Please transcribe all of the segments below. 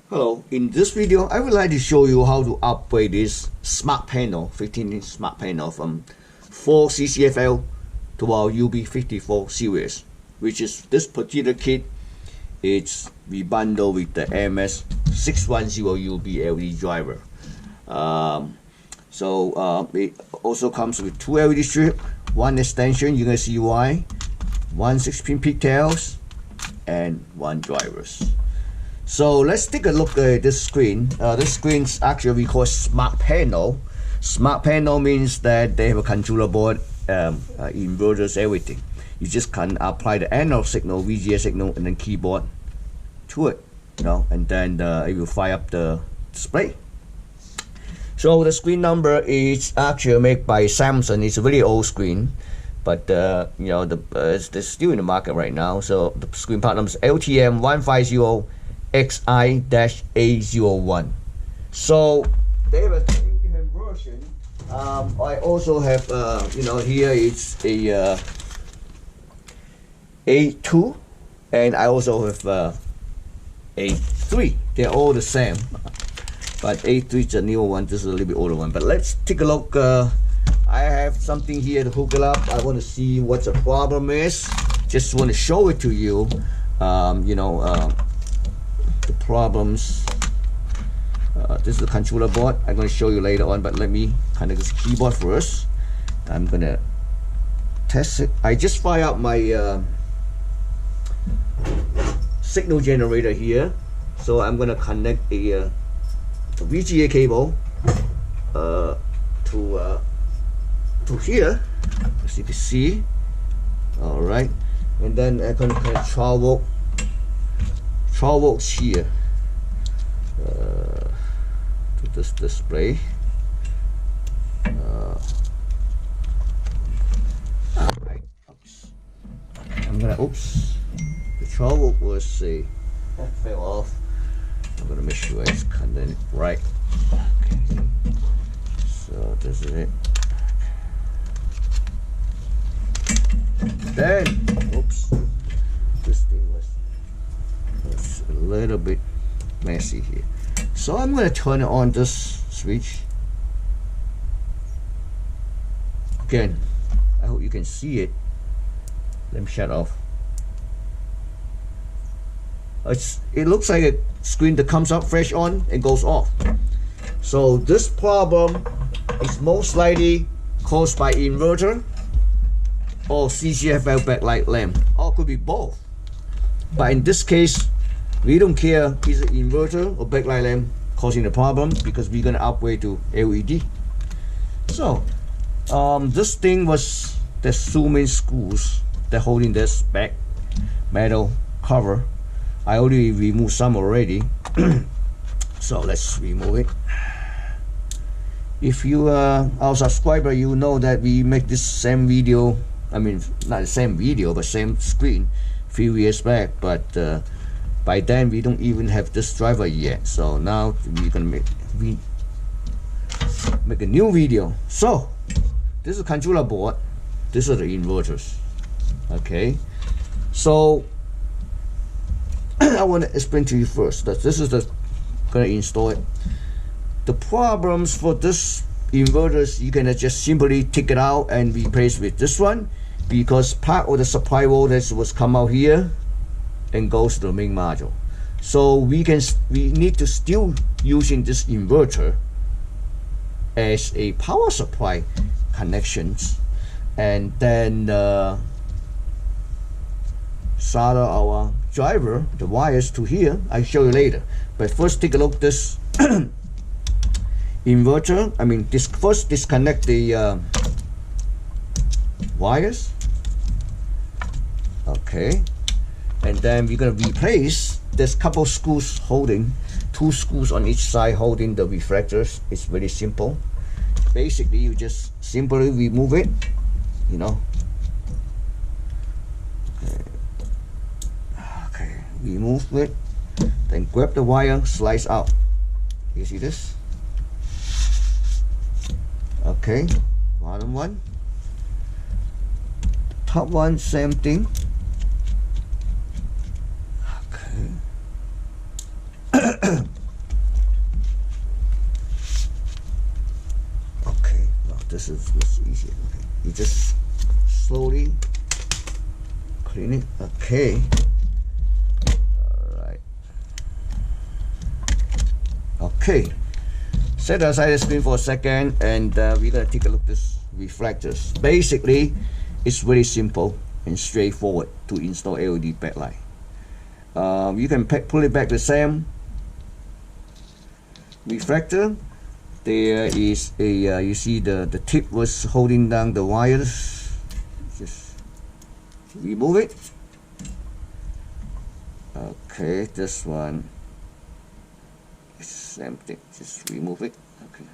Hello, in this video I would like to show you how to upgrade this smart panel, 15-inch smart panel from 4 CCFL to our UB54 series, which is this particular kit. It's we bundle with the MS610UB LED driver. It also comes with 2 LED strips, 1 extension, you can see why, 1 6-pin pigtails, and 1 drivers. So let's take a look at this screen. This screen's actually we call smart panel. Smart panel means that they have a controller board, inverters, everything. You just can apply the analog signal, VGA signal, and then keyboard to it, and then it will fire up the display. So the screen number is actually made by Samsung. It's a very old screen, but they're still in the market right now. So the screen part number is LTM150XI-A01. So they have a different version. I also have, here it's a A2, and I also have A3. They're all the same, but A3 is a newer one. This is a little bit older one. But let's take a look. I have something here to hook it up. I want to see what the problem is. Just want to show it to you. The problems. This is the controller board. I'm going to show you later on, but let me connect this keyboard first. I'm going to test it. I just fire up my signal generator here, so I'm going to connect a VGA cable to here, as you can see. All right, and then I'm going to connect 12 volts here to this display. I'm gonna the 12 volt was that fell off. I'm gonna make sure it's connected right. Okay. So this is it. Then this thing was a little bit messy here. So I'm going to turn on this switch. Again, I hope you can see it. Let me shut off. It looks like a screen that comes up fresh on and goes off. So this problem is most likely caused by inverter or CCFL backlight lamp, or could be both. But in this case, we don't care is it inverter or backlight lamp causing the problem, because we're gonna upgrade to LED. So this thing was the 2 main screws that holding this back metal cover. I already removed some already. So let's remove it. If you are our subscriber, you know that we make this same video. I mean, not the same video, but same screen a few years back. But by then we don't even have this driver yet. So now we're gonna make a new video. So this is a controller board. These are the inverters. Okay. So I want to explain to you first that this is gonna install it. The problems for this inverters, you can just simply take it out and replace with this one, because part of the supply voltage was come out here and goes to the main module. So we need to still using this inverter as a power supply connections, and then solder our driver, the wires to here. I'll show you later. But first, take a look at this inverter. First disconnect the wires. Okay, and then we're gonna replace. There's couple screws holding, 2 screws on each side holding the reflectors. It's very simple. Basically, you just simply remove it. Okay, remove it. Then grab the wire, slice out. You see this? Okay, bottom one, top one, same thing. Okay. this is easier. Okay. You just slowly clean it. Okay. Alright. Okay. Set aside the screen for a second, and we're gonna take a look at this reflectors. Basically, it's very simple and straightforward to install LED backlight. You can pull it back the same reflector. There is a you see the tip was holding down the wires. Just remove it. Okay, this one is same thing. Just remove it. Okay.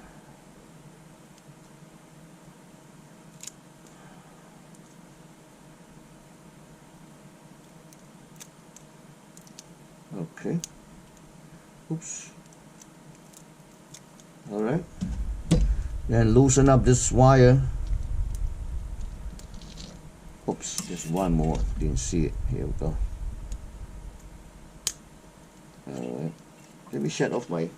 Okay. Oops. Alright. Then loosen up this wire. Oops, just one more. Didn't see it. Here we go. Alright. Let me shut off my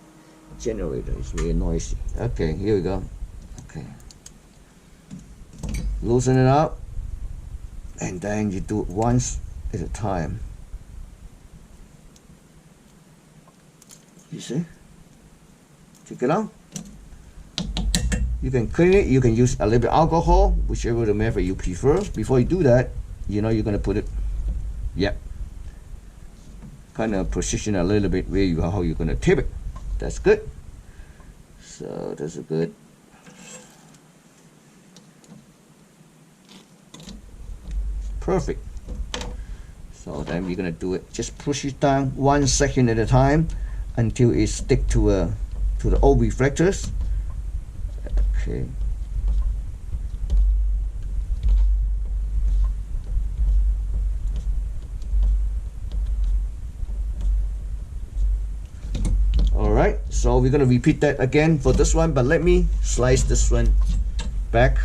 generator. It's really noisy. Okay, here we go. Okay. Loosen it up. And then you do it once at a time. You see? Check it out. You can clean it. You can use a little bit of alcohol, whichever the method you prefer. Before you do that, you know you're gonna put it. Yep. Kind of position a little bit where you how you're gonna tip it. That's good. So that's a good. Perfect. So then we're gonna do it. Just push it down 1 second at a time until it stick to the old reflectors. Okay. Alright, so we're gonna repeat that again for this one, but let me slice this one back.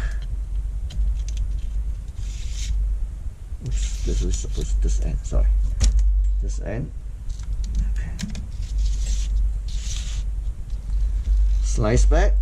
Oops, this is supposed to this end, sorry. This end. Okay. Slice back.